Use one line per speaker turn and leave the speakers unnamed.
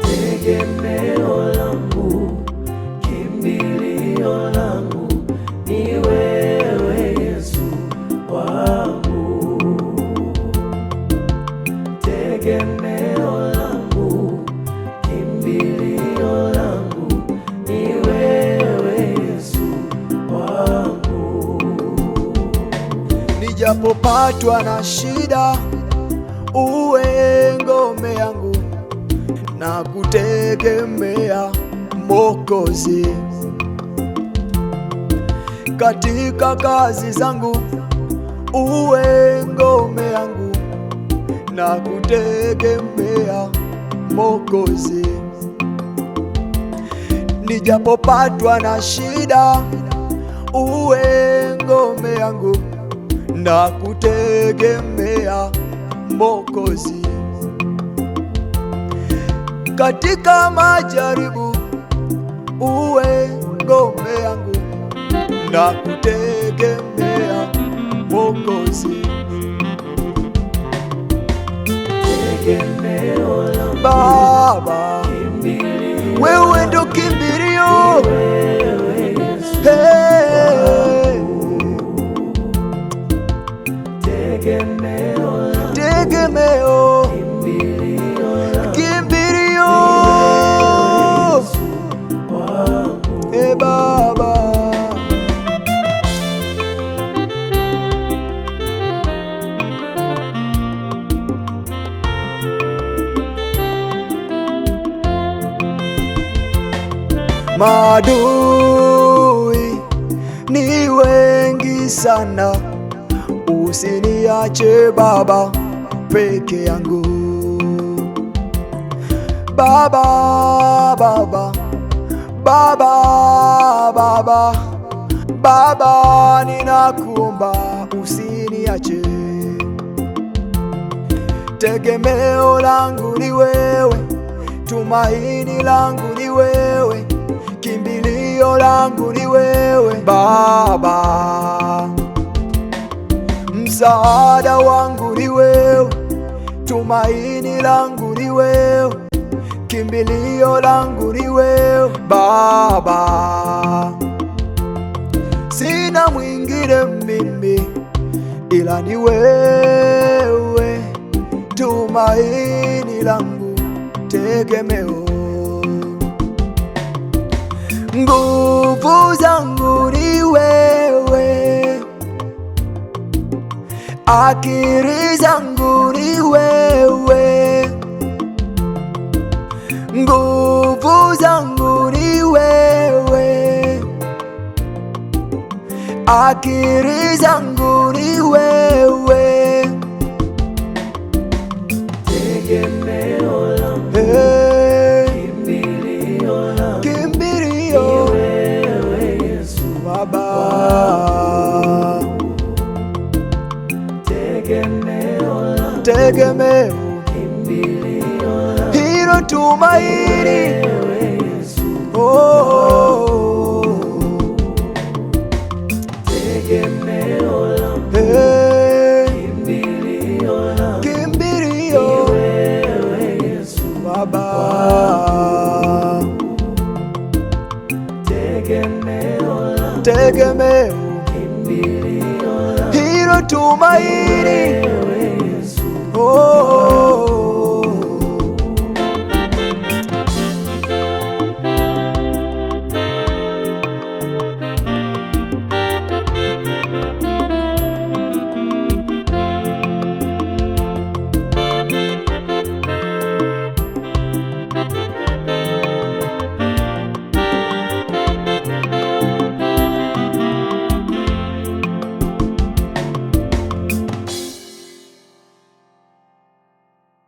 Tegemeo langu, kimbilio langu, ni wewe Yesu wangu. Tegemeo langu, kimbilio langu, ni wewe Yesu wangu.
Nijapopatwa na shida, uwe ngome yangu, na kutegemea Mwokozi. Katika kazi zangu, uwe ngome yangu, na kutegemea Mwokozi. Nijapopatwa na shida, uwe ngome yangu, na kutegemea Mwokozi. Katika majaribu, uwe ngome yangu, na kutegemea Mwokozi.
Tegemeo langu,
Baba, wewe ndo kimbilio, tegemeo, kimbilio, Baba. Maadui ni wengi sana, usiniache Baba peke yangu. Baba, Baba, Baba, Baba, Baba, ninakuomba usiniache. Tegemeo langu ni wewe, tumaini langu ni wewe, kimbilio langu ni wewe Baba. Msaada wangu ni wewe, tumaini langu ni wewe, kimbilio langu ni wewe Baba. Sina mwingine mimi ila ni wewe, tumaini langu, tegemeo. Nguvu zangu ni wewe, akili zangu ni wewe, nguvu zangu ni wewe, akili zangu ni wewe.
Tegemeo langu, kimbilio langu,
kimbilio,
ni wewe Yesu
Baba.
Tegemeo langu,
Tegemeo,
kimbilio langu,
hilo tumaini,
wewe Yesu. Tegemeo langu, kimbilio langu,
kimbilio,
ni wewe Yesu
Baba.
Tegemeo langu,
Tegemeo,
kimbilio langu,
hilo tumaini,
wewe Yesu.
oh.